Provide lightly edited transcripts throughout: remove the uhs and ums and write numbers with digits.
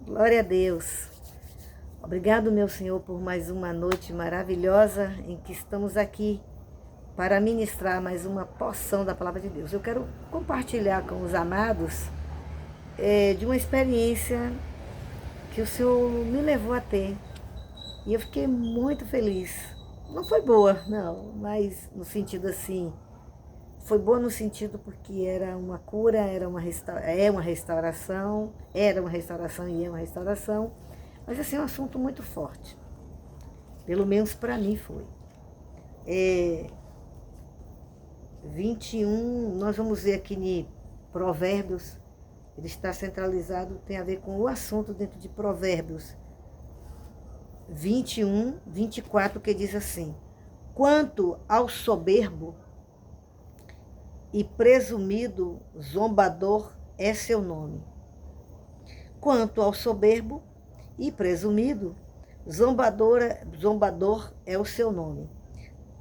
Glória a Deus. Obrigado, meu Senhor, por mais uma noite maravilhosa em que estamos aqui para ministrar mais uma porção da Palavra de Deus. Eu quero compartilhar com os amados de uma experiência que o Senhor me levou a ter. E eu fiquei muito feliz. Não foi boa, não, mas no sentido assim, foi boa no sentido porque era uma cura, era uma restauração, era uma restauração e é uma restauração, mas assim, é um assunto muito forte. Pelo menos para mim foi. 21, nós vamos ver aqui em Provérbios, ele está centralizado, tem a ver com o assunto dentro de Provérbios 21, 24, que diz assim: quanto ao soberbo e presumido zombador é seu nome. Quanto ao soberbo e presumido, zombador é o seu nome.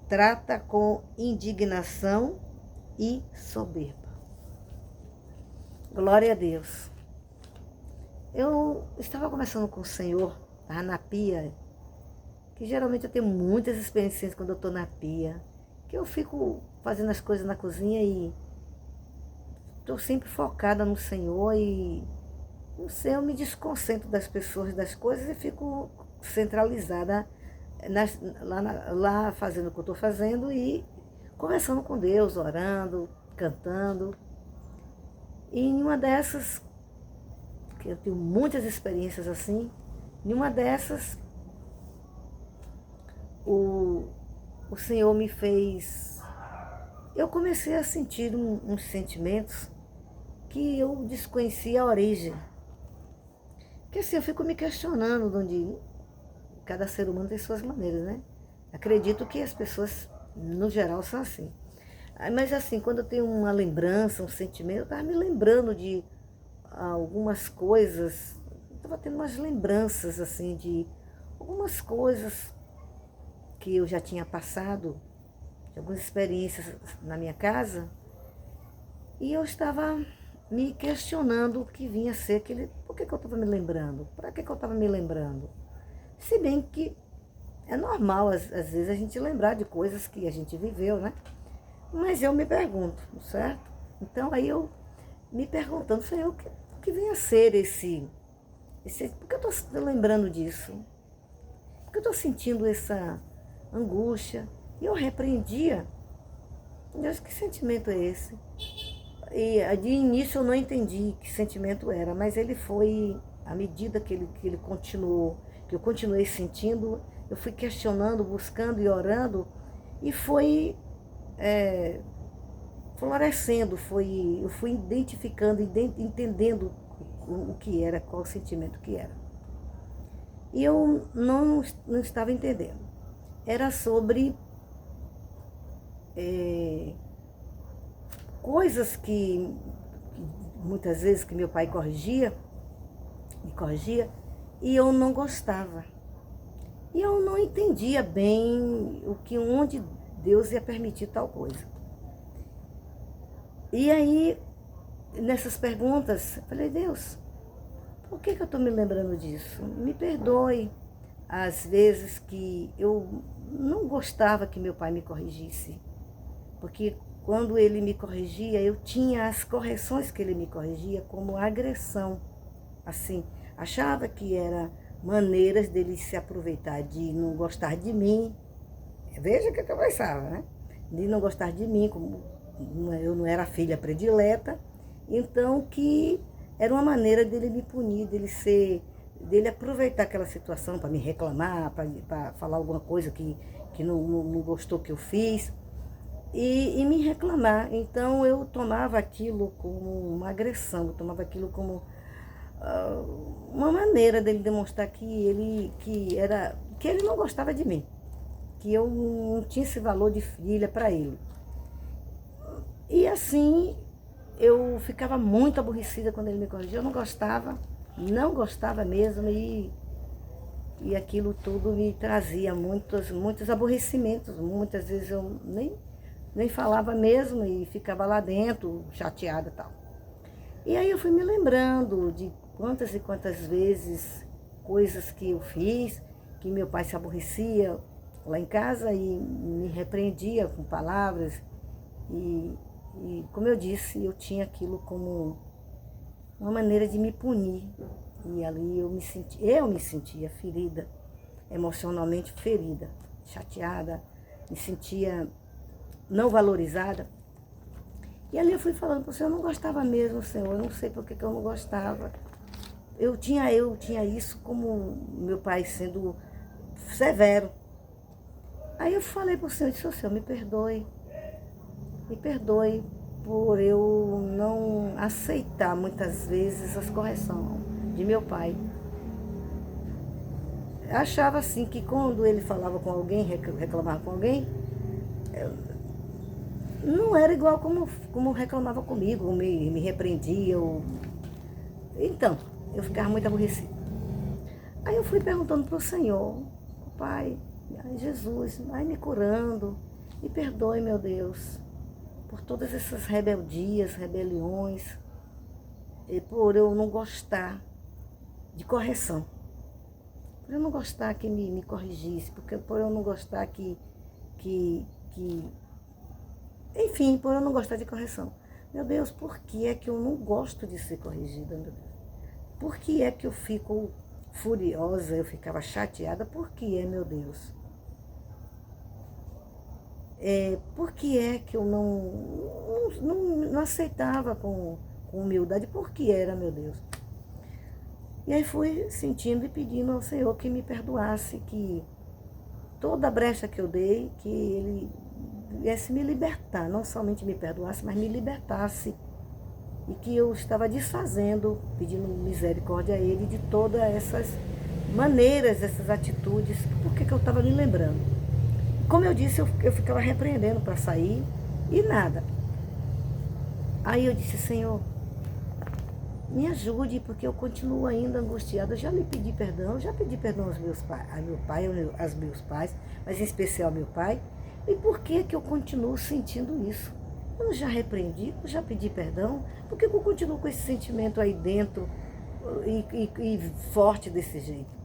Trata com indignação e soberba. Glória a Deus. Eu estava conversando com o Senhor, estava na pia, que geralmente eu tenho muitas experiências quando eu estou na pia, que eu fico fazendo as coisas na cozinha e estou sempre focada no Senhor e, não sei, eu me desconcentro das pessoas, das coisas e fico centralizada lá fazendo o que eu estou fazendo e conversando com Deus, orando, cantando. E em uma dessas, que eu tenho muitas experiências assim, em uma dessas, o Senhor me fez... Eu comecei a sentir uns sentimentos que eu desconhecia a origem. Porque assim, eu fico me questionando de onde cada ser humano tem suas maneiras, né? Acredito que as pessoas, no geral, são assim. Mas assim, quando eu tenho uma lembrança, um sentimento, eu estava me lembrando de algumas coisas, estava tendo umas lembranças assim de algumas coisas que eu já tinha passado, de algumas experiências na minha casa, e eu estava me questionando o que vinha a ser aquele, por que eu estava me lembrando? Para que eu estava me lembrando? Se bem que é normal, às vezes, a gente lembrar de coisas que a gente viveu, né? Mas eu me pergunto, certo? Então aí eu me perguntando, Senhor, o que vem a ser por que eu estou lembrando disso? Por que eu estou sentindo essa angústia? E eu repreendia. Deus, que sentimento é esse? E de início eu não entendi que sentimento era, mas ele foi, à medida que ele continuou, que eu continuei sentindo, eu fui questionando, buscando e orando, e foi florescendo, eu fui identificando, entendendo o que era, qual o sentimento que era. E eu não estava entendendo. Era sobre coisas que muitas vezes que meu pai me corrigia, e eu não gostava. E eu não entendia bem onde Deus ia permitir tal coisa. E aí, nessas perguntas, eu falei, Deus, por que eu estou me lembrando disso? Me perdoe às vezes que eu não gostava que meu pai me corrigisse. Porque quando ele me corrigia, eu tinha as correções que ele me corrigia como agressão. Assim, achava que era maneiras dele se aproveitar de não gostar de mim. Veja o que eu pensava, né? De não gostar de mim, como eu não era a filha predileta. Então, que era uma maneira dele me punir, dele aproveitar aquela situação para me reclamar, para falar alguma coisa que não gostou que eu fiz. E me reclamar. Então eu tomava aquilo como uma agressão, eu tomava aquilo como uma maneira dele demonstrar que ele não gostava de mim, que eu não tinha esse valor de filha para ele. E assim eu ficava muito aborrecida quando ele me corrigia, eu não gostava mesmo, e aquilo tudo me trazia muitos aborrecimentos. Muitas vezes eu nem falava mesmo e ficava lá dentro, chateada e tal. E aí eu fui me lembrando de quantas e quantas vezes coisas que eu fiz, que meu pai se aborrecia lá em casa e me repreendia com palavras. E como eu disse, eu tinha aquilo como uma maneira de me punir. E ali eu me sentia ferida, emocionalmente ferida, chateada, me sentia não valorizada. E ali eu fui falando para o Senhor, eu não gostava mesmo, Senhor, eu não sei por que eu não gostava. Eu tinha isso como meu pai sendo severo. Aí eu falei para o Senhor, disse, Senhor, me perdoe por eu não aceitar muitas vezes as correções de meu pai. Eu achava assim que quando ele falava com alguém, reclamava com alguém, não era igual como reclamava comigo, me repreendia. Então, eu ficava muito aborrecida. Aí eu fui perguntando para o Senhor, Pai, Jesus, vai me curando, me perdoe, meu Deus, por todas essas rebeldias, rebeliões, e por eu não gostar de correção, por eu não gostar que me corrigisse, por eu não gostar enfim, por eu não gostar de correção. Meu Deus, por que é que eu não gosto de ser corrigida, meu Deus? Por que é que eu fico furiosa, eu ficava chateada? Por que é, meu Deus? Por que é que eu não aceitava com humildade? Por que era, meu Deus? E aí fui sentindo e pedindo ao Senhor que me perdoasse, que toda a brecha que eu dei, que Ele viesse me libertar, não somente me perdoasse, mas me libertasse. E que eu estava desfazendo, pedindo misericórdia a Ele de todas essas maneiras, essas atitudes, porque eu estava me lembrando. Como eu disse, eu ficava repreendendo para sair e nada. Aí eu disse, Senhor, me ajude, porque eu continuo ainda angustiada. Eu já lhe pedi perdão, já pedi perdão aos meus pais, a meu pai, aos meus pais, mas em especial ao meu pai. E por que eu continuo sentindo isso? Eu já repreendi, eu já pedi perdão, por que eu continuo com esse sentimento aí dentro e forte desse jeito?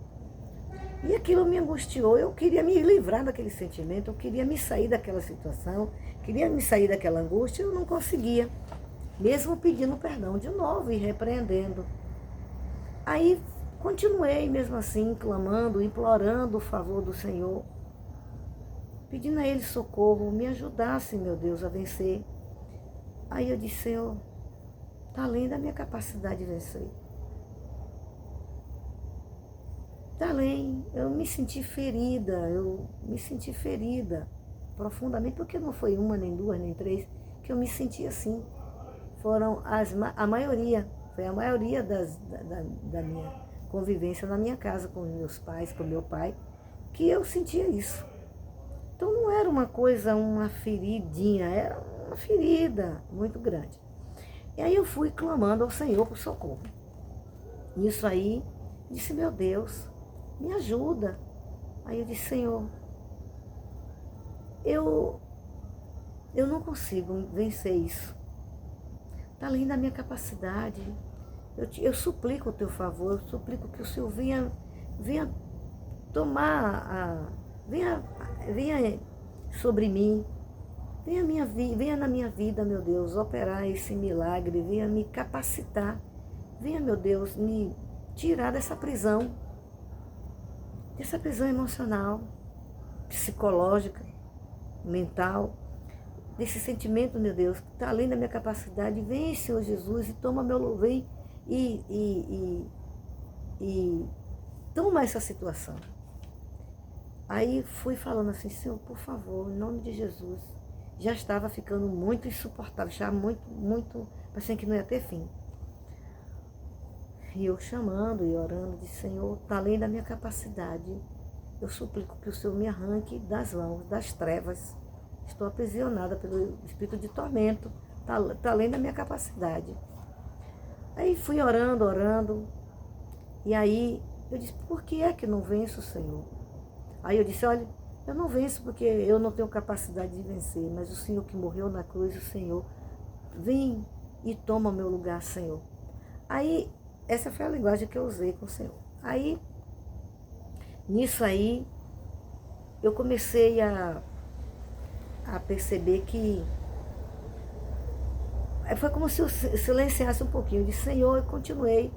E aquilo me angustiou, eu queria me livrar daquele sentimento, eu queria me sair daquela situação, queria me sair daquela angústia, eu não conseguia, mesmo pedindo perdão de novo e repreendendo. Aí continuei mesmo assim, clamando, implorando o favor do Senhor, pedindo a Ele socorro, me ajudasse, meu Deus, a vencer. Aí eu disse, Senhor, está além da minha capacidade de vencer. Está além, eu me senti ferida profundamente, porque não foi uma, nem duas, nem três, que eu me senti assim. Foram a maioria, foi a maioria da minha convivência na minha casa, com meus pais, com meu pai, que eu sentia isso. Então não era uma coisa, uma feridinha, era uma ferida muito grande. E aí eu fui clamando ao Senhor por socorro. Nisso aí, disse, meu Deus, me ajuda. Aí eu disse, Senhor, eu não consigo vencer isso. Está além da minha capacidade. Eu suplico o teu favor, eu suplico que o Senhor venha tomar, venha sobre mim, venha na minha vida, meu Deus, operar esse milagre, venha me capacitar, venha, meu Deus, me tirar dessa prisão emocional, psicológica, mental, desse sentimento, meu Deus, que está além da minha capacidade. Vem, Senhor Jesus, e toma meu lugar, vem e toma essa situação. Aí fui falando assim, Senhor, por favor, em nome de Jesus. Já estava ficando muito insuportável, já muito, parecendo que não ia ter fim. E eu chamando e orando, disse, Senhor, está além da minha capacidade. Eu suplico que o Senhor me arranque das mãos, das trevas. Estou aprisionada pelo espírito de tormento, está além da minha capacidade. Aí fui orando, e aí eu disse, por que é que não venço, Senhor? Aí eu disse, olha, eu não venço porque eu não tenho capacidade de vencer, mas o Senhor que morreu na cruz, o Senhor, vem e toma o meu lugar, Senhor. Aí, essa foi a linguagem que eu usei com o Senhor. Aí, nisso aí, eu comecei a perceber que foi como se eu silenciasse um pouquinho. Eu disse, Senhor, eu continuei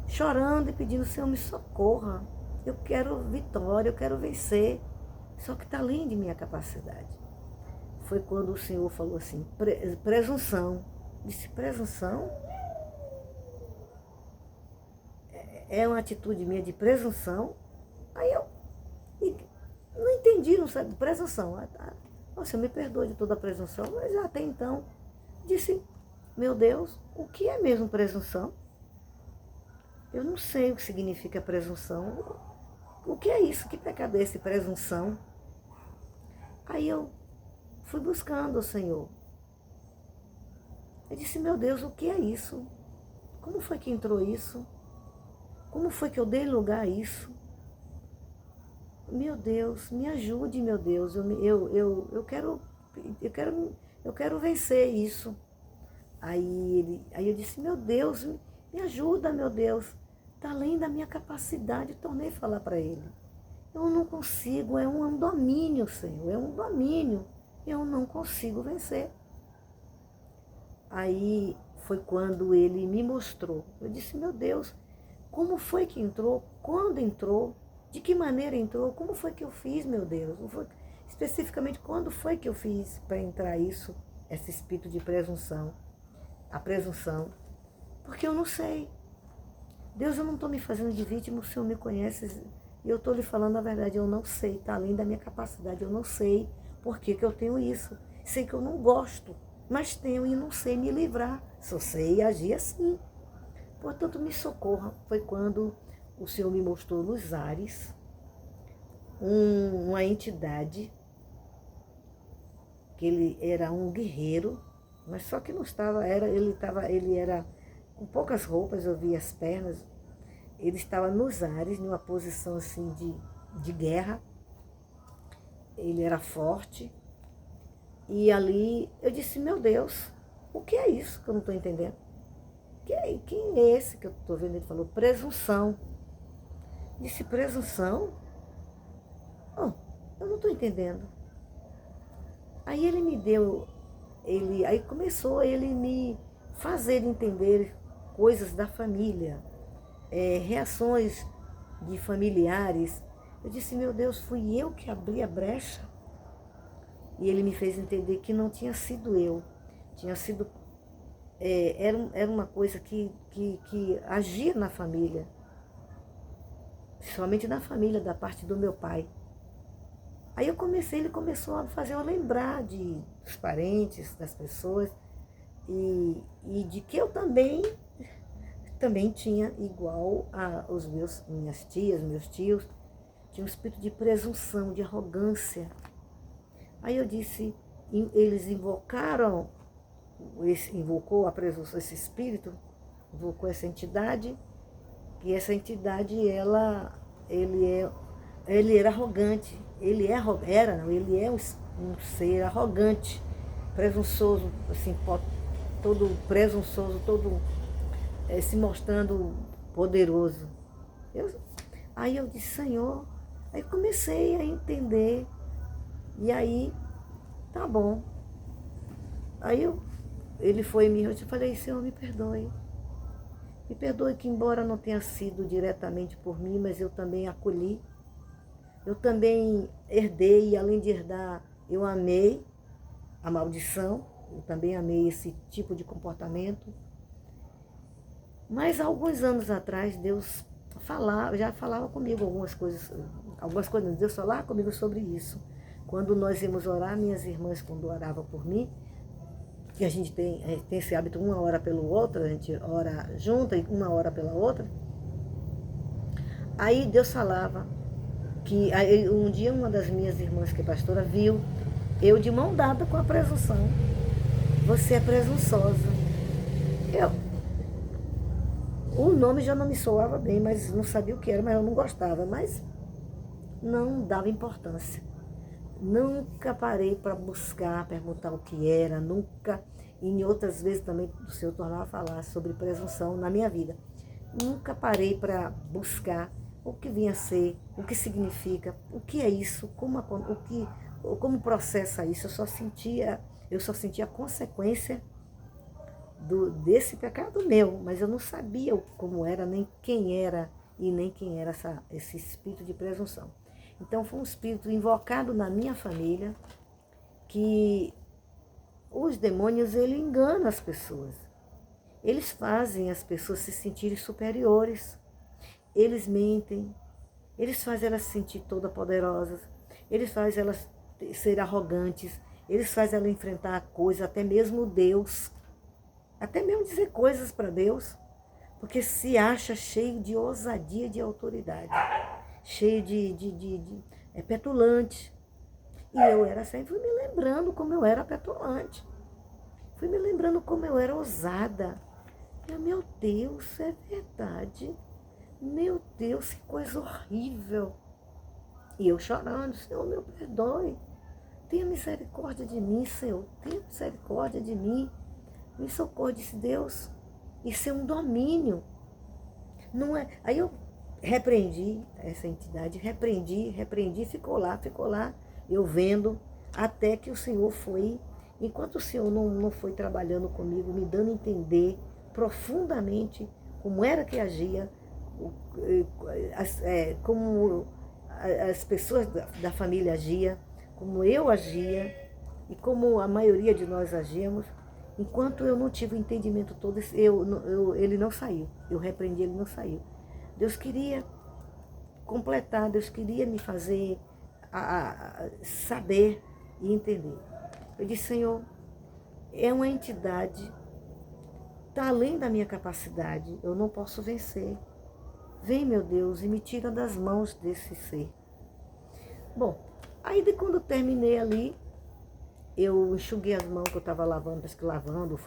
chorando e pedindo, Senhor, me socorra. Eu quero vitória, eu quero vencer. Só que está além de minha capacidade. Foi quando o Senhor falou assim, presunção. Disse, presunção? É uma atitude minha de presunção? Aí eu não entendi, não sabe, presunção. Nossa, me perdoe de toda a presunção, mas até então disse, meu Deus, o que é mesmo presunção? Eu não sei o que significa presunção. O que é isso? Que pecado é esse, presunção? Aí eu fui buscando o Senhor. Eu disse, meu Deus, o que é isso? Como foi que entrou isso? Como foi que eu dei lugar a isso? Meu Deus, me ajude, meu Deus. Eu quero vencer isso. Aí eu disse, meu Deus, me ajuda, meu Deus. Está além da minha capacidade. Eu tornei a falar para ele. Eu não consigo, é um domínio, Senhor, é um domínio. Eu não consigo vencer. Aí foi quando ele me mostrou. Eu disse, meu Deus, como foi que entrou? Quando entrou? De que maneira entrou? Como foi que eu fiz, meu Deus? Especificamente, quando foi que eu fiz para entrar isso, esse espírito de presunção? A presunção. Porque eu não sei. Deus, eu não estou me fazendo de vítima, o Senhor me conhece. E eu estou lhe falando a verdade, eu não sei, está além da minha capacidade, eu não sei por que eu tenho isso. Sei que eu não gosto, mas tenho e não sei me livrar. Só sei agir assim. Portanto, me socorra. Foi quando o Senhor me mostrou nos ares uma entidade, que ele era um guerreiro, mas só que não estava, ele era com poucas roupas, eu vi as pernas, ele estava nos ares, numa posição assim de guerra, ele era forte, e ali eu disse, meu Deus, o que é isso que eu não estou entendendo? Quem é esse que eu estou vendo? Ele falou, presunção. Disse, presunção? Oh, eu não estou entendendo. Aí ele me deu, aí começou ele me fazer entender coisas da família, reações de familiares. Eu disse, meu Deus, fui eu que abri a brecha? E ele me fez entender que não tinha sido eu, tinha sido, era uma coisa que agia na família, principalmente na família da parte do meu pai. Aí ele começou a fazer eu lembrar dos parentes, das pessoas, e de que eu também tinha, igual os minhas tias, meus tios, tinha um espírito de presunção, de arrogância. Aí eu disse, eles invocou a presunção, esse espírito, invocou essa entidade, e essa entidade, ele era arrogante, ele é um ser arrogante, presunçoso, assim, todo presunçoso, todo se mostrando poderoso. Aí eu disse, Senhor, aí comecei a entender, e aí, tá bom. Aí ele foi me, eu falei, Senhor, me perdoe que embora não tenha sido diretamente por mim, mas eu também acolhi, eu também herdei, e além de herdar, eu amei a maldição, eu também amei esse tipo de comportamento. Mas há alguns anos atrás, Deus já falava comigo algumas coisas, Deus falava comigo sobre isso. Quando nós íamos orar, minhas irmãs, quando oravam por mim, que a gente tem esse hábito, uma hora pelo outro, a gente ora junto e uma hora pela outra. Aí Deus falava que um dia uma das minhas irmãs, que é pastora, viu eu de mão dada com a presunção. Você é presunçosa. O nome já não me soava bem, mas não sabia o que era, mas eu não gostava, mas não dava importância. Nunca parei para buscar, perguntar o que era, nunca. e em outras vezes também o Senhor tornava a falar sobre presunção na minha vida. Nunca parei para buscar o que vinha a ser, o que significa, o que é isso, como processa isso. Eu só sentia a consequência desse pecado meu, mas eu não sabia como era, nem quem era e nem quem era esse espírito de presunção. Então foi um espírito invocado na minha família, que os demônios, ele engana as pessoas. Eles fazem as pessoas se sentirem superiores. Eles mentem. Eles fazem elas se sentir todas poderosas. Eles fazem elas serem arrogantes. Eles fazem elas enfrentar a coisa, até mesmo Deus. Até mesmo dizer coisas para Deus. Porque se acha cheio de ousadia, de autoridade. Cheio é petulante. E eu era sempre, fui me lembrando como eu era petulante. Fui me lembrando como eu era ousada. Meu Deus, é verdade. Meu Deus, que coisa horrível. E eu chorando, Senhor, meu perdoe. Tenha misericórdia de mim, Senhor. Tenha misericórdia de mim. Me socorre, disse Deus. Isso é um domínio. Não é. Aí eu repreendi essa entidade, repreendi, ficou lá, eu vendo, até que o Senhor foi, enquanto o Senhor não foi trabalhando comigo, me dando a entender profundamente como era que agia, como as pessoas da família agiam, como eu agia e como a maioria de nós agíamos, enquanto eu não tive o entendimento todo, ele não saiu, eu repreendi, ele não saiu. Deus queria completar, Deus queria me fazer saber e entender. Eu disse, Senhor, é uma entidade, está além da minha capacidade, eu não posso vencer. Vem, meu Deus, e me tira das mãos desse ser. Bom, aí quando eu terminei ali, eu enxuguei as mãos que eu estava lavando, parece que lavando,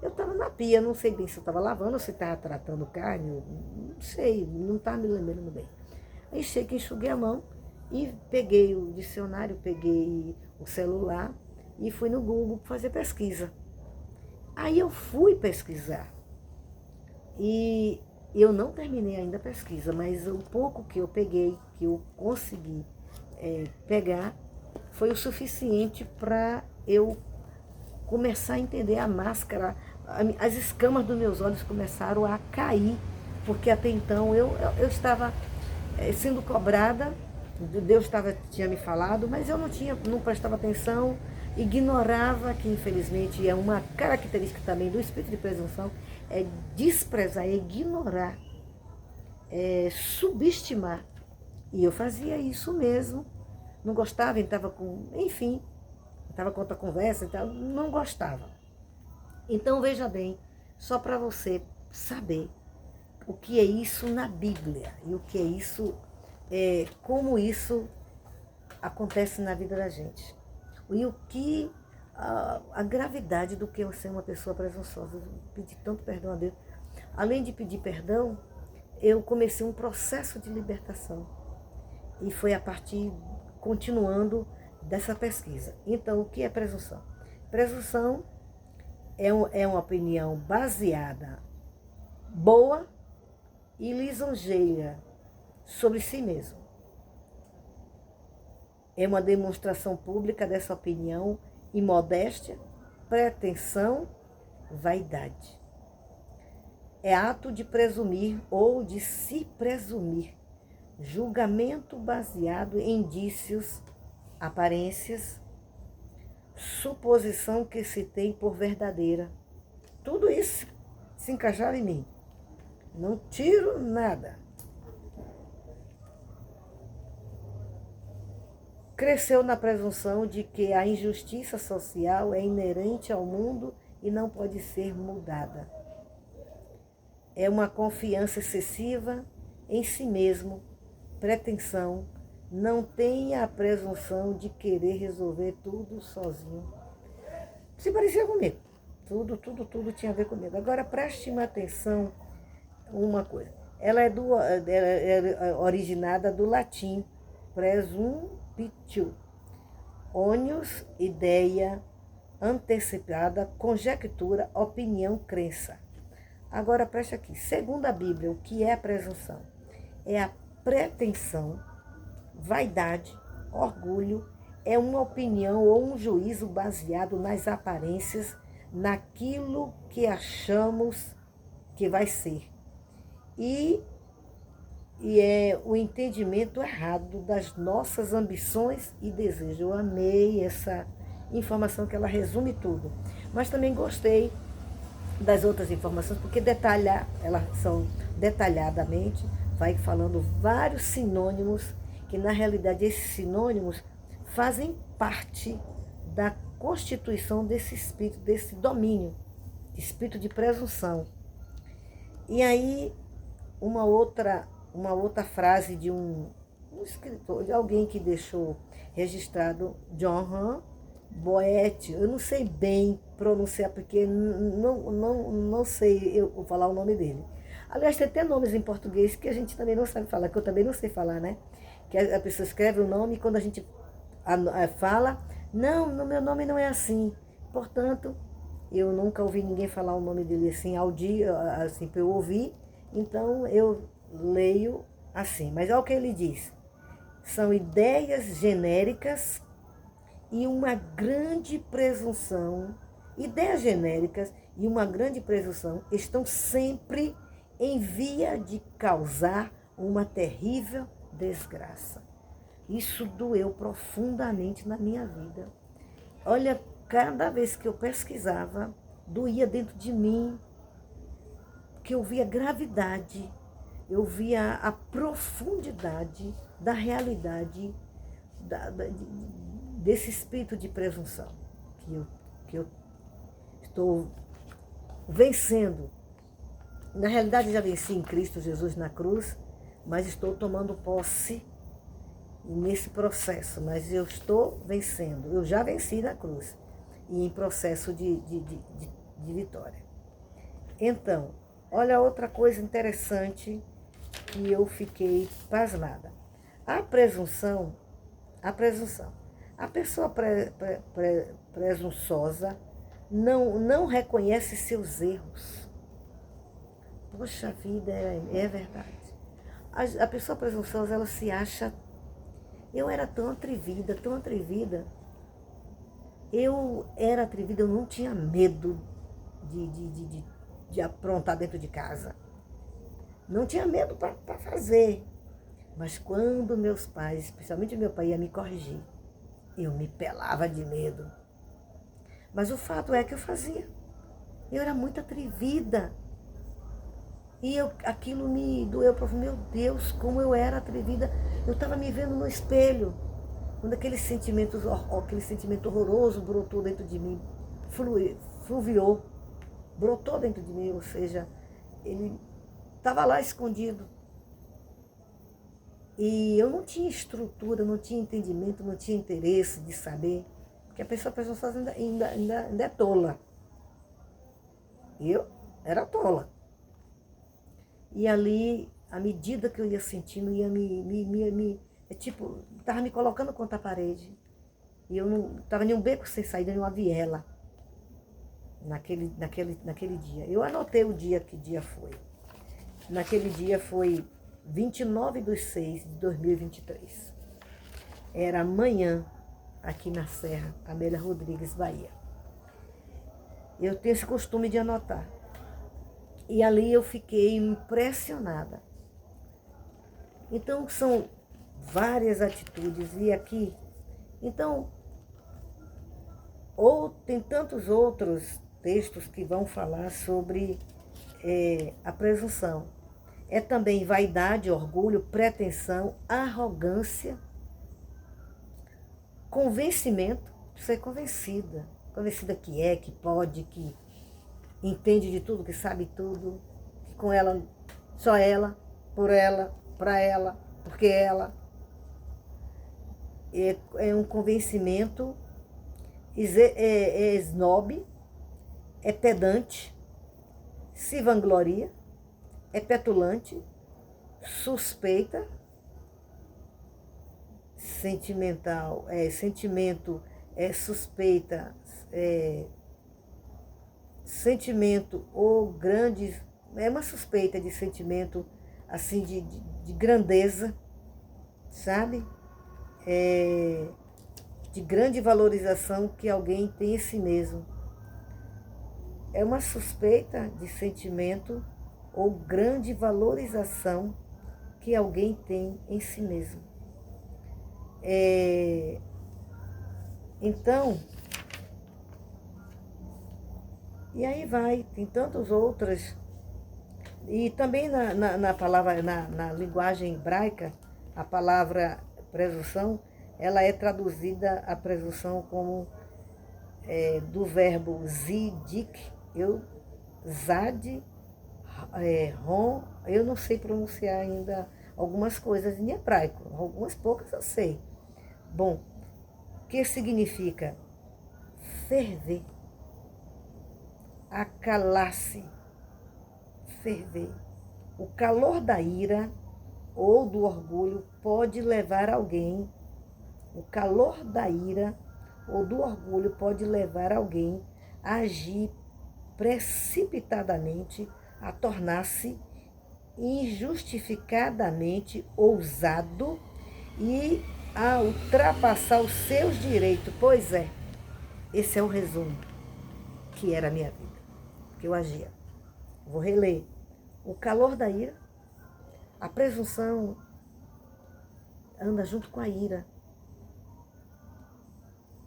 eu estava na pia, não sei bem se eu estava lavando ou se estava tratando carne, não sei, não estava me lembrando bem. Aí cheguei, enxuguei a mão e peguei o dicionário, peguei o celular e fui no Google fazer pesquisa. Aí eu fui pesquisar e eu não terminei ainda a pesquisa, mas o pouco que eu peguei, que eu consegui pegar, foi o suficiente para eu começar a entender a máscara. As escamas dos meus olhos começaram a cair, porque até então eu estava sendo cobrada, Deus tinha me falado, mas eu não prestava atenção, ignorava, que infelizmente é uma característica também do espírito de presunção, é desprezar, é ignorar, é subestimar. E eu fazia isso mesmo, não gostava, estava enfim, estava com outra conversa e tal, não gostava. Então veja bem, só para você saber o que é isso na Bíblia e o que é isso, como isso acontece na vida da gente. E o que a gravidade do que eu ser uma pessoa presunçosa. Eu pedi tanto perdão a Deus. Além de pedir perdão, eu comecei um processo de libertação. E foi a partir, continuando, dessa pesquisa. Então, o que é presunção? Presunção é uma opinião baseada, boa e lisonjeira sobre si mesmo. É uma demonstração pública dessa opinião, imodéstia, pretensão, vaidade. É ato de presumir ou de se presumir, julgamento baseado em indícios, aparências, suposição que se tem por verdadeira. Tudo isso se encaixava em mim. Não tiro nada. Cresceu na presunção de que a injustiça social é inerente ao mundo e não pode ser mudada. É uma confiança excessiva em si mesmo, pretensão, não tenha a presunção de querer resolver tudo sozinho. Se parecia comigo. Tudo tinha a ver comigo. Agora preste atenção uma coisa. Ela é originada do latim presumptio, onius, ideia, antecipada, conjectura, opinião, crença. Agora preste aqui. Segundo a Bíblia, o que é a presunção? É a pretensão, vaidade, orgulho, é uma opinião ou um juízo baseado nas aparências, naquilo que achamos que vai ser. E é o entendimento errado das nossas ambições e desejos. Eu amei essa informação que ela resume tudo. Mas também gostei das outras informações, porque elas são detalhadamente, vai falando vários sinônimos, que na realidade esses sinônimos fazem parte da constituição desse espírito, desse domínio, espírito de presunção. E aí, uma outra frase de um escritor, de alguém que deixou registrado, John Boete, eu não sei bem pronunciar, porque não sei eu falar o nome dele. Aliás, tem até nomes em português que a gente também não sabe falar, que eu também não sei falar, né? Que a pessoa escreve o nome e quando a gente fala, não, no meu nome não é assim. Portanto, eu nunca ouvi ninguém falar o nome dele assim, assim, para eu ouvir, então eu leio assim. Mas olha o que ele diz. São ideias genéricas e uma grande presunção. Ideias genéricas e uma grande presunção estão sempre em via de causar uma terrível desgraça. Isso doeu profundamente na minha vida. Olha, cada vez que eu pesquisava, doía dentro de mim, que eu via a gravidade, eu via a profundidade da realidade desse espírito de presunção que eu estou vencendo. Na realidade, já venci em Cristo Jesus na cruz, mas estou tomando posse nesse processo. Mas eu estou vencendo. Eu já venci na cruz e em processo de vitória. Então, olha outra coisa interessante que eu fiquei pasmada. A presunção, a pessoa presunçosa não reconhece seus erros. Poxa vida, é verdade. A pessoa presunçosa, ela se acha, eu era tão atrevida, tão atrevida. Eu era atrevida, eu não tinha medo de aprontar dentro de casa. Não tinha medo para fazer. Mas quando meus pais, especialmente meu pai, ia me corrigir, eu me pelava de medo. Mas o fato é que eu fazia. Eu era muito atrevida. E aquilo me doeu. Meu Deus, como eu era atrevida. Eu estava me vendo no espelho. Quando aquele sentimento horroroso brotou dentro de mim, fluviou, brotou dentro de mim, ou seja, ele estava lá escondido. E eu não tinha estrutura, não tinha entendimento, não tinha interesse de saber, porque a pessoa ainda é tola. Eu era tola. E ali, à medida que eu ia sentindo, ia estava me colocando contra a parede. E eu não estava em um beco sem saída, em uma viela, naquele dia. Eu anotei o dia, que dia foi. Naquele dia foi 29/6/2023. Era amanhã, aqui na Serra, Amélia Rodrigues, Bahia. Eu tenho esse costume de anotar. E ali eu fiquei impressionada. Então, são várias atitudes. E aqui, então, tem tantos outros textos que vão falar sobre a presunção. É também vaidade, orgulho, pretensão, arrogância, convencimento, ser convencida que pode, que entende de tudo, que sabe tudo, que com ela, só ela, por ela, para ela, porque ela. É um convencimento, é snob, é pedante, se vangloria, é petulante, suspeita, sentimento suspeita, sentimento ou grandes, é uma suspeita de sentimento assim de grandeza, sabe? De grande valorização que alguém tem em si mesmo. É uma suspeita de sentimento ou grande valorização que alguém tem em si mesmo. Então, e aí vai, tem tantas outras. E também na palavra, na linguagem hebraica, a palavra presunção, ela é traduzida, a presunção, como do verbo zidik, zad, ron, eu não sei pronunciar ainda algumas coisas em hebraico, algumas poucas eu sei. Bom, que significa ferver, acalar-se, ferver. O calor da ira ou do orgulho pode levar alguém, o calor da ira ou do orgulho pode levar alguém a agir precipitadamente, a tornar-se injustificadamente ousado e a ultrapassar os seus direitos. Pois é, esse é o resumo que era a minha vida, que eu agia. Vou reler. O calor da ira, a presunção anda junto com a ira.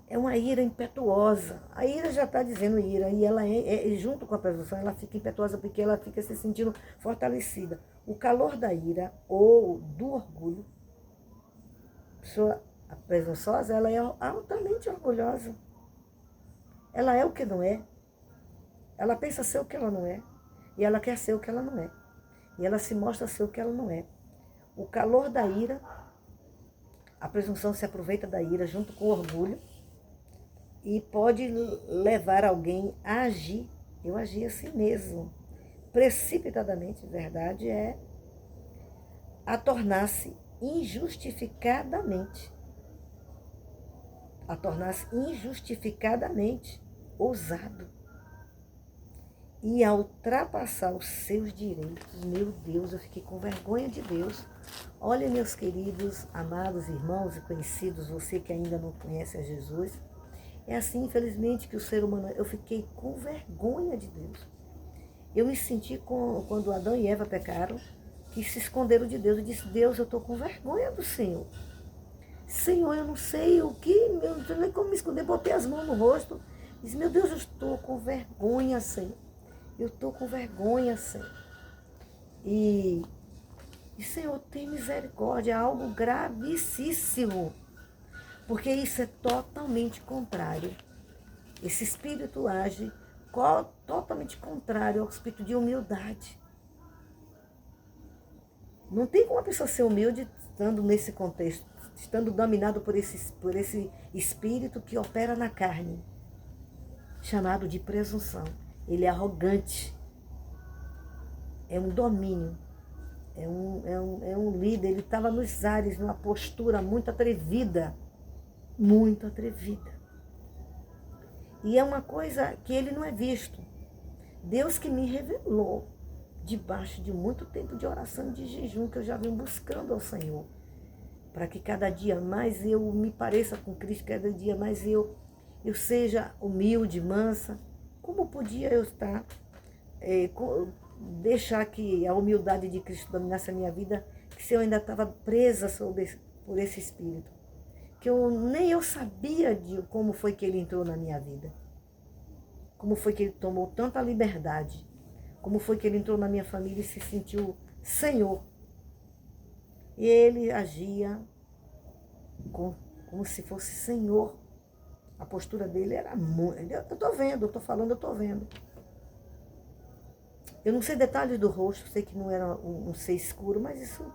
É uma ira impetuosa. A ira já está dizendo ira, e ela junto com a presunção, ela fica impetuosa porque ela fica se sentindo fortalecida. O calor da ira ou do orgulho, a presunçosa, ela é altamente orgulhosa. Ela é o que não é. Ela pensa ser o que ela não é. E ela quer ser o que ela não é. E ela se mostra ser o que ela não é. O calor da ira, a presunção se aproveita da ira junto com o orgulho e pode levar alguém a agir. Eu agi assim mesmo, precipitadamente, verdade é, a tornar-se injustificadamente. A tornar-se injustificadamente ousado. E a ultrapassar os seus direitos. Meu Deus, eu fiquei com vergonha de Deus. Olha, meus queridos, amados irmãos e conhecidos, você que ainda não conhece a Jesus, é assim, infelizmente, que o ser humano... Eu fiquei com vergonha de Deus. Eu me senti quando Adão e Eva pecaram, que se esconderam de Deus. Eu disse, Deus, eu estou com vergonha do Senhor. Senhor, eu não sei o que, eu não sei nem como me esconder. Botei as mãos no rosto. Disse, meu Deus, eu estou com vergonha, Senhor. Eu estou com vergonha, Senhor. E Senhor, tem misericórdia, é algo gravíssimo. Porque isso é totalmente contrário. Esse espírito age totalmente contrário ao espírito de humildade. Não tem como a pessoa ser humilde estando nesse contexto, estando dominado por esse espírito que opera na carne, chamado de presunção. Ele é arrogante, é um domínio, é um líder. Ele estava nos ares, numa postura muito atrevida, muito atrevida. E é uma coisa que ele não é visto. Deus que me revelou, debaixo de muito tempo de oração e de jejum, que eu já venho buscando ao Senhor, para que cada dia mais eu me pareça com Cristo, cada dia mais eu seja humilde, mansa. Como podia eu estar, deixar que a humildade de Cristo dominasse a minha vida, se eu ainda estava presa por esse espírito? Que nem eu sabia de como foi que ele entrou na minha vida. Como foi que ele tomou tanta liberdade. Como foi que ele entrou na minha família e se sentiu Senhor. E ele agia como se fosse Senhor. A postura dele era muito... Eu estou vendo, eu estou falando, eu estou vendo. Eu não sei detalhes do rosto, sei que não era um ser escuro, mas isso...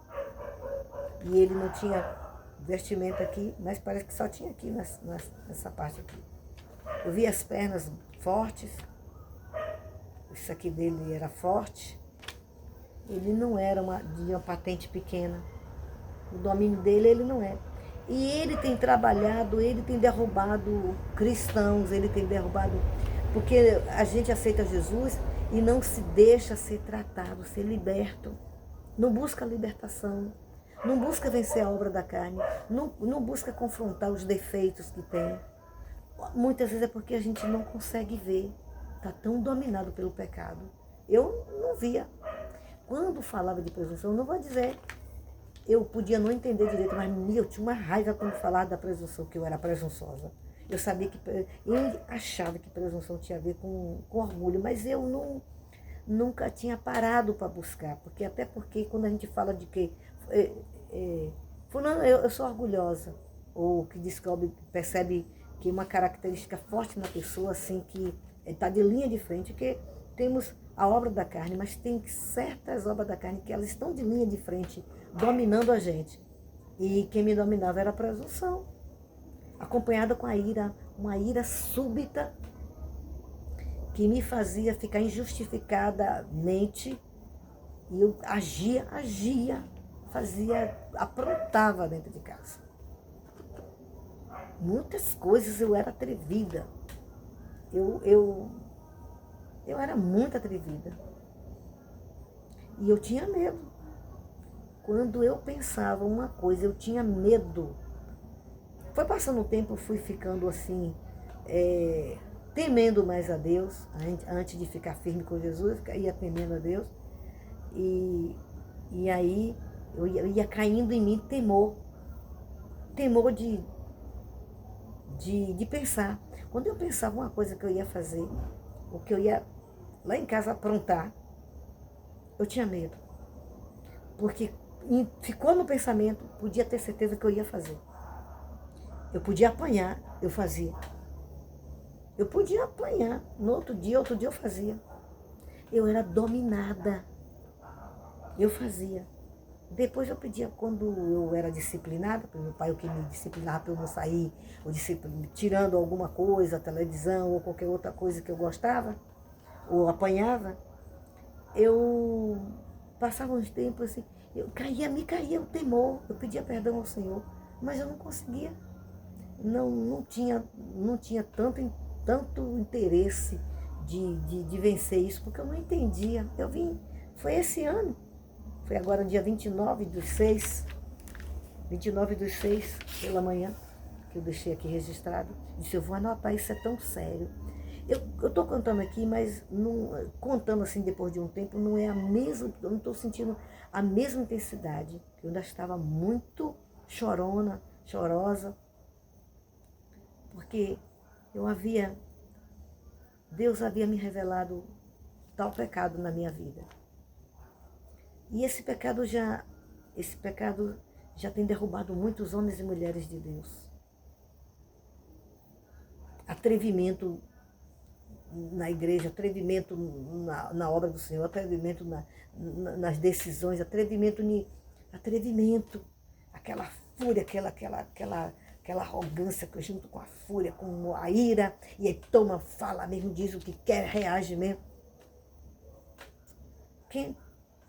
E ele não tinha vestimenta aqui, mas parece que só tinha aqui nessa parte aqui. Eu vi as pernas fortes, isso aqui dele era forte. Ele não era de uma patente pequena. O domínio dele, ele não é. E ele tem trabalhado, ele tem derrubado cristãos, ele tem derrubado. Porque a gente aceita Jesus e não se deixa ser tratado, ser liberto. Não busca libertação, não busca vencer a obra da carne, não busca confrontar os defeitos que tem. Muitas vezes é porque a gente não consegue ver, está tão dominado pelo pecado. Eu não via. Quando falava de presunção, não vou dizer, eu podia não entender direito, mas eu tinha uma raiva quando falava da presunção, que eu era presunçosa. Eu sabia que, eu achava que presunção tinha a ver com orgulho, mas eu nunca tinha parado para buscar, até porque quando a gente fala de que fulano, eu sou orgulhosa, ou que descobre, percebe que uma característica forte na pessoa, assim, que está de linha de frente, que temos a obra da carne, mas tem certas obras da carne que elas estão de linha de frente, dominando a gente. E quem me dominava era a presunção, acompanhada com a ira, uma ira súbita, que me fazia ficar injustificadamente, e eu agia, aprontava dentro de casa. Muitas coisas eu era atrevida. Eu era muito atrevida. E eu tinha medo. Quando eu pensava uma coisa, eu tinha medo. Foi passando o tempo, eu fui ficando assim, temendo mais a Deus, antes de ficar firme com Jesus, eu ia temendo a Deus. E aí eu ia caindo em mim temor de pensar. Quando eu pensava uma coisa que eu ia fazer, ou que eu ia lá em casa aprontar, eu tinha medo. Porque ficou no pensamento, podia ter certeza que eu ia fazer. Eu podia apanhar, eu fazia. Eu podia apanhar, no outro dia eu fazia. Eu era dominada. Eu fazia. Depois eu pedia, quando eu era disciplinada, porque meu pai o que me disciplinava para eu não sair, ou tirando alguma coisa, a televisão ou qualquer outra coisa que eu gostava, ou apanhava, eu passava uns tempos assim, me caía o temor, eu pedia perdão ao Senhor, mas eu não conseguia. Não tinha tanto interesse de vencer isso, porque eu não entendia. Foi esse ano. Foi agora no dia 29/6, pela manhã, que eu deixei aqui registrado. Disse, eu vou anotar, isso é tão sério. Eu estou contando aqui, mas contando assim depois de um tempo, não é a mesma, eu não estou sentindo a mesma intensidade. Eu ainda estava muito chorosa, porque Deus havia me revelado tal pecado na minha vida. E esse pecado já tem derrubado muitos homens e mulheres de Deus. Atrevimento na igreja, atrevimento na obra do Senhor, atrevimento nas decisões, atrevimento, aquela fúria, aquela arrogância que junto com a fúria, com a ira, e aí fala mesmo, diz o que quer, reage mesmo. Quem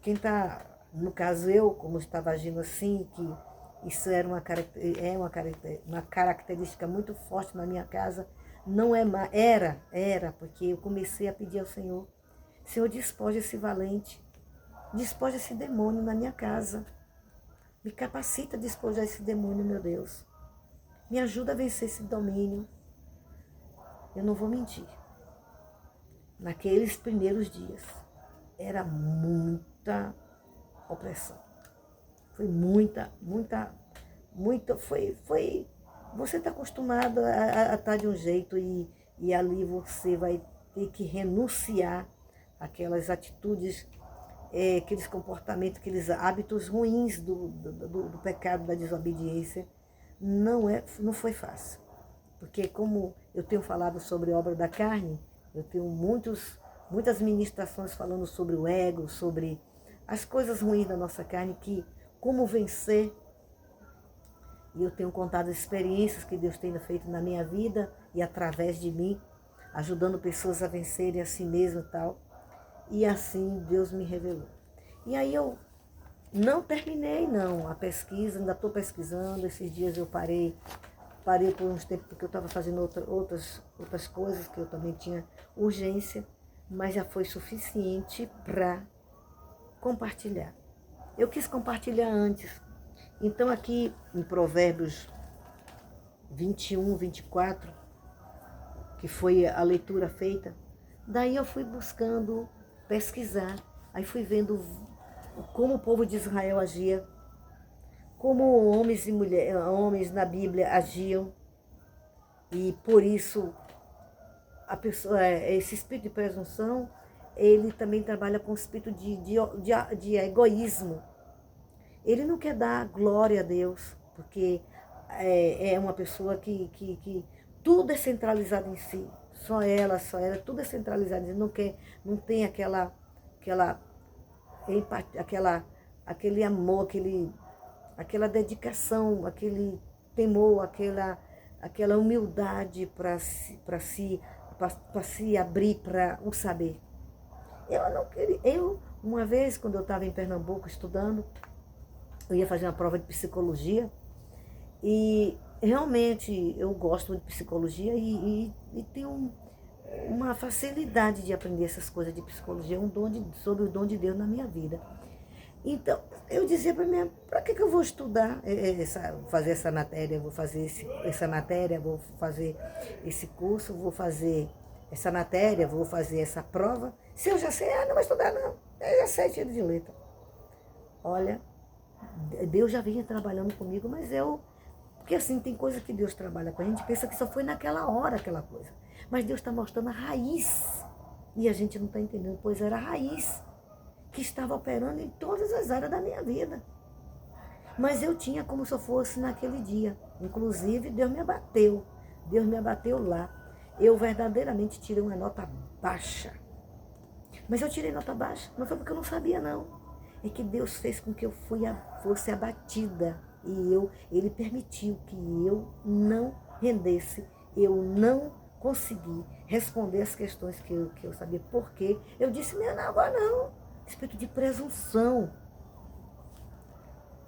está, no caso eu, como estava agindo assim, que isso era uma característica muito forte na minha casa, não é mais, era, porque eu comecei a pedir ao Senhor, Senhor, despoja esse valente, despoja esse demônio na minha casa, me capacita a despojar esse demônio, meu Deus, me ajuda a vencer esse domínio. Eu não vou mentir, naqueles primeiros dias, era muita opressão. Foi muita, você está acostumado a estar de um jeito e ali você vai ter que renunciar àquelas atitudes, aqueles comportamentos, aqueles hábitos ruins do pecado, da desobediência. Não foi fácil. Porque como eu tenho falado sobre a obra da carne, eu tenho muitas ministrações falando sobre o ego, sobre as coisas ruins da nossa carne, como vencer. E eu tenho contado experiências que Deus tem feito na minha vida e através de mim, ajudando pessoas a vencerem a si mesmo e tal. E assim Deus me revelou. E aí eu Não terminei, não, a pesquisa, ainda estou pesquisando. Esses dias eu parei por uns tempos porque eu estava fazendo outras coisas que eu também tinha urgência, mas já foi suficiente para compartilhar. Eu quis compartilhar antes. Então aqui em Provérbios 21, 24, que foi a leitura feita, daí eu fui buscando pesquisar, aí fui vendo como o povo de Israel agia, como homens e mulheres, homens na Bíblia agiam, e por isso a pessoa, esse espírito de presunção, ele também trabalha com o espírito de egoísmo. Ele não quer dar glória a Deus, porque é uma pessoa que tudo é centralizado em si. Só ela, tudo é centralizado. Ele não quer, não tem aquela aquele amor, aquela dedicação, aquele temor, aquela humildade para se abrir para o saber. Eu não queria. Uma vez, quando eu estava em Pernambuco estudando, eu ia fazer uma prova de psicologia e realmente eu gosto de psicologia e tenho uma facilidade de aprender essas coisas de psicologia, sobre o dom de Deus na minha vida. Então, eu dizia para mim, para que eu vou estudar, fazer essa matéria, vou fazer essa matéria, vou fazer esse curso, vou fazer essa matéria, vou fazer essa prova, se eu já sei, não vou estudar não, eu já sei, tiro de letra. Olha, Deus já vinha trabalhando comigo, mas porque assim, tem coisa que Deus trabalha com a gente, pensa que só foi naquela hora aquela coisa. Mas Deus está mostrando a raiz. E a gente não está entendendo, pois era a raiz que estava operando em todas as áreas da minha vida. Mas eu tinha como se eu fosse naquele dia. Inclusive, Deus me abateu. Deus me abateu lá. Eu verdadeiramente tirei uma nota baixa. Mas eu tirei nota baixa, não foi porque eu não sabia, não. É que Deus fez com que eu fosse abatida. E Ele permitiu que eu não rendesse, eu não consegui responder as questões que eu sabia. Por quê? Eu disse, não, agora não. Espírito de presunção.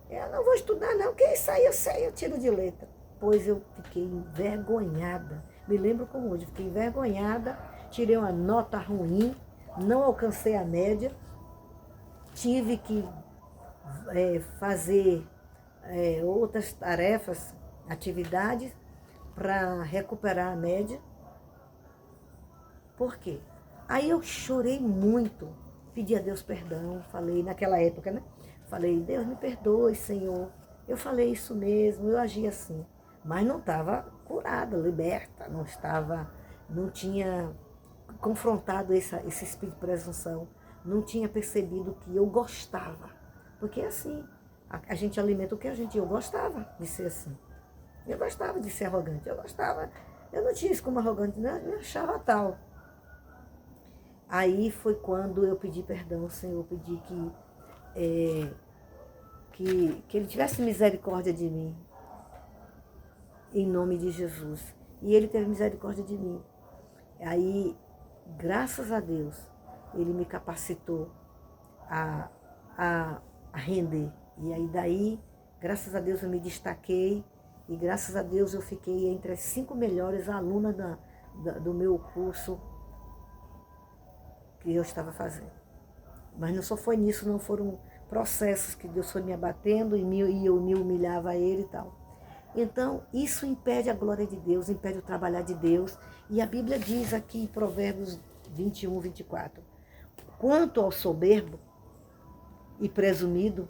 Eu não vou estudar, não, que isso aí eu sei, eu tiro de letra. Pois eu fiquei envergonhada. Me lembro como hoje, fiquei envergonhada, tirei uma nota ruim, não alcancei a média, tive que fazer outras tarefas, atividades, para recuperar a média. Por quê? Aí eu chorei muito, pedi a Deus perdão, falei naquela época, né? Falei, Deus me perdoe, Senhor. Eu falei isso mesmo, eu agi assim. Mas não estava curada, liberta, não tinha confrontado esse espírito de presunção, não tinha percebido que eu gostava. Porque assim, a gente alimenta o que eu gostava de ser assim. Eu gostava de ser arrogante, eu não tinha isso como arrogante, não, eu me achava tal. Aí foi quando eu pedi perdão, Senhor, pedi que Ele tivesse misericórdia de mim, em nome de Jesus. E Ele teve misericórdia de mim. Aí, graças a Deus, Ele me capacitou a render. E aí daí, graças a Deus, eu me destaquei e graças a Deus eu fiquei entre as 5 melhores alunas do meu curso que eu estava fazendo. Mas não só foi nisso, não, foram processos que Deus foi me abatendo e eu me humilhava a Ele e tal. Então, isso impede a glória de Deus, impede o trabalhar de Deus. E a Bíblia diz aqui em Provérbios 21, 24, quanto ao soberbo e presumido,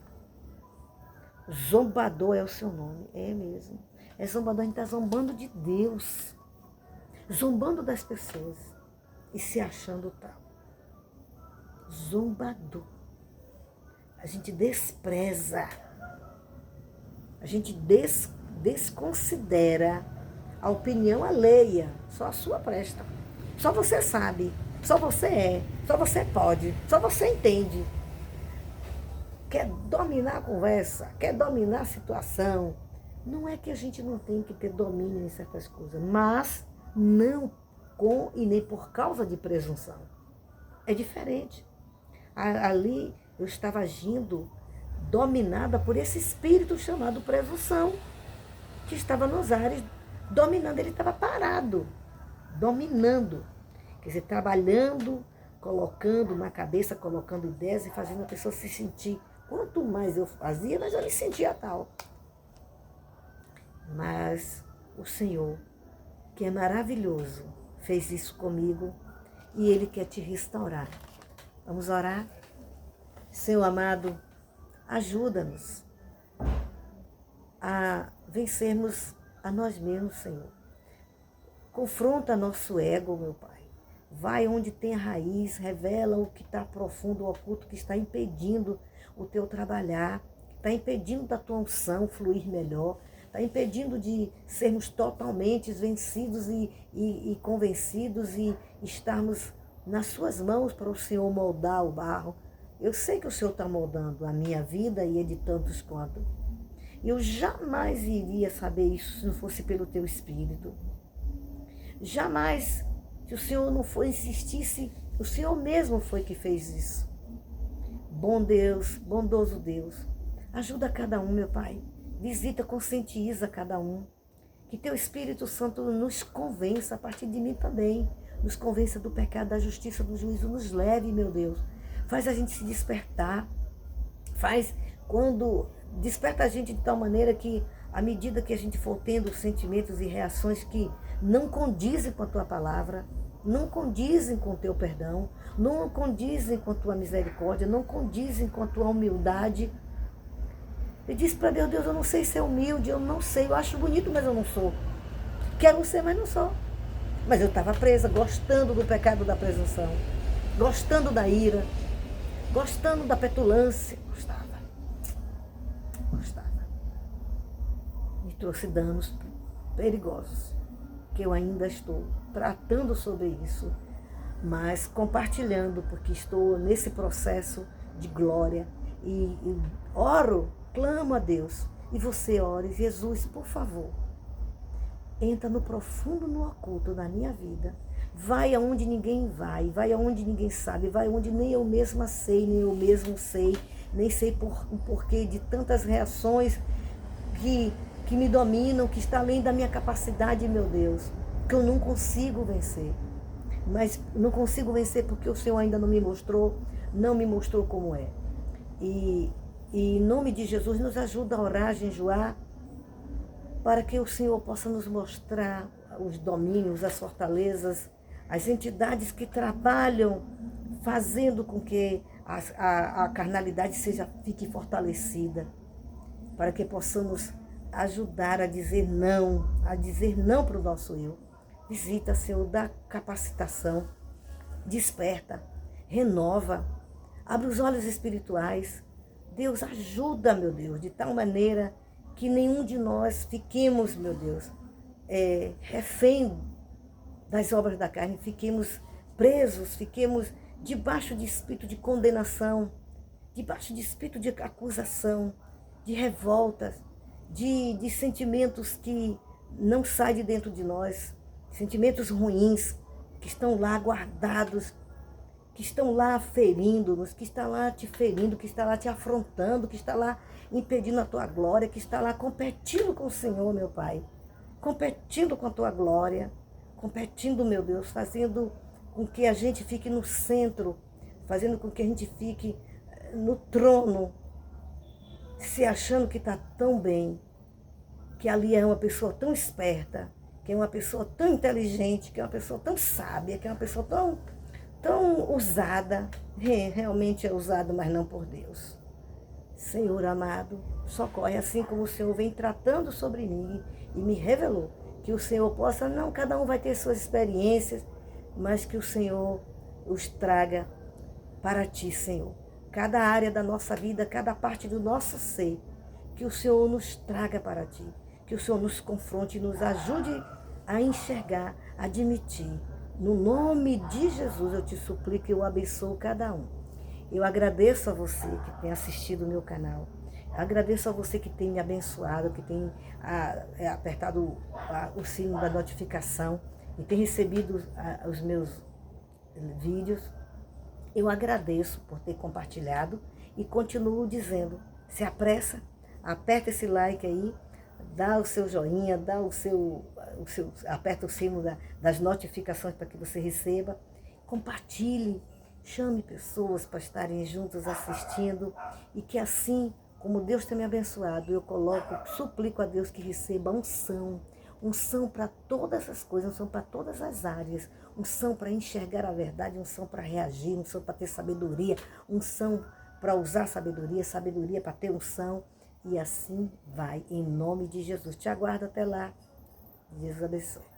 zombador é o seu nome. É mesmo. É zombador, a gente está zombando de Deus, zombando das pessoas e se achando tal. Zombador. A gente despreza, a gente desconsidera a opinião alheia. Só a sua presta. Só você sabe, só você só você pode, só você entende. Quer dominar a conversa, quer dominar a situação. Não é que a gente não tem que ter domínio em certas coisas, mas não com e nem por causa de presunção. É diferente. Ali eu estava agindo dominada por esse espírito chamado presunção, que estava nos ares, dominando. Ele estava parado, dominando. Quer dizer, trabalhando, colocando na cabeça, colocando ideias e fazendo a pessoa se sentir. Quanto mais eu fazia, mais eu me sentia tal. Mas o Senhor, que é maravilhoso, fez isso comigo e Ele quer te restaurar. Vamos orar? Senhor amado, ajuda-nos a vencermos a nós mesmos, Senhor. Confronta nosso ego, meu Pai. Vai onde tem a raiz, revela o que está profundo, o oculto, que está impedindo o teu trabalhar, está impedindo da tua unção fluir melhor, está impedindo de sermos totalmente vencidos e convencidos e estarmos nas suas mãos para o Senhor moldar o barro. Eu sei que o Senhor está moldando a minha vida e a de tantos quanto. Eu jamais iria saber isso se não fosse pelo teu Espírito. Jamais, se o Senhor não for insistisse, o Senhor mesmo foi que fez isso. Bom Deus, bondoso Deus, ajuda cada um, meu Pai. Visita, conscientiza cada um. Que teu Espírito Santo nos convença, a partir de mim também. Nos convença do pecado, da justiça, do juízo. Nos leve, meu Deus. Faz a gente se despertar. Faz quando desperta a gente de tal maneira que, à medida que a gente for tendo sentimentos e reações que não condizem com a tua palavra, não condizem com o teu perdão, não condizem com a tua misericórdia, não condizem com a tua humildade. Eu disse para Deus, Deus, eu não sei ser humilde, eu não sei, eu acho bonito, mas eu não sou. Quero ser, mas não sou. Mas eu estava presa, gostando do pecado da presunção, gostando da ira, gostando da petulância. Gostava. Me trouxe danos perigosos, que eu ainda estou tratando sobre isso, mas compartilhando, porque estou nesse processo de glória e oro, clamo a Deus, e você ore, Jesus, por favor, entra no profundo, no oculto da minha vida, vai aonde ninguém vai aonde ninguém sabe, vai aonde nem eu mesma sei, nem eu mesmo sei, nem sei o porquê de tantas reações que me dominam, que está além da minha capacidade, meu Deus, que eu não consigo vencer. Mas não consigo vencer porque o Senhor ainda não me mostrou como é. E em nome de Jesus, nos ajuda a orar, a jejuar, para que o Senhor possa nos mostrar os domínios, as fortalezas, as entidades que trabalham fazendo com que a carnalidade fique fortalecida, para que possamos ajudar a dizer não para o nosso eu. Visita, Senhor, dá capacitação, desperta, renova, abre os olhos espirituais. Deus, ajuda, meu Deus, de tal maneira que nenhum de nós fiquemos, meu Deus, refém das obras da carne, fiquemos presos, fiquemos debaixo de espírito de condenação, debaixo de espírito de acusação, de revoltas, de sentimentos que não saem de dentro de nós, sentimentos ruins que estão lá guardados, que estão lá ferindo-nos, que está lá te ferindo, que está lá te afrontando, que está lá impedindo a tua glória, que está lá competindo com o Senhor, meu Pai, competindo com a tua glória, competindo, meu Deus, fazendo com que a gente fique no centro, fazendo com que a gente fique no trono, se achando que está tão bem, que ali é uma pessoa tão esperta, que é uma pessoa tão inteligente, que é uma pessoa tão sábia, que é uma pessoa tão usada. Realmente é usada, mas não por Deus. Senhor amado, socorre, assim como o Senhor vem tratando sobre mim e me revelou, que o Senhor possa, não, cada um vai ter suas experiências, mas que o Senhor os traga para ti, Senhor. Cada área da nossa vida, cada parte do nosso ser, que o Senhor nos traga para ti, que o Senhor nos confronte e nos ajude a enxergar, a admitir. No nome de Jesus eu te suplico e eu abençoo cada um. Eu agradeço a você que tem assistido o meu canal. Agradeço a você que tem me abençoado, que tem apertado o sino da notificação e tem recebido os meus vídeos. Eu agradeço por ter compartilhado e continuo dizendo, Se apressa, aperta esse like aí, dá o seu joinha, dá aperta o sino das notificações para que você receba. Compartilhe, chame pessoas para estarem juntos assistindo e que assim, como Deus tem me abençoado, eu suplico a Deus que receba unção para todas as coisas, unção para todas as áreas, unção para enxergar a verdade, unção para reagir, unção para ter sabedoria, unção para usar sabedoria, sabedoria para ter unção, e assim vai, em nome de Jesus. Te aguardo até lá. Deus abençoe.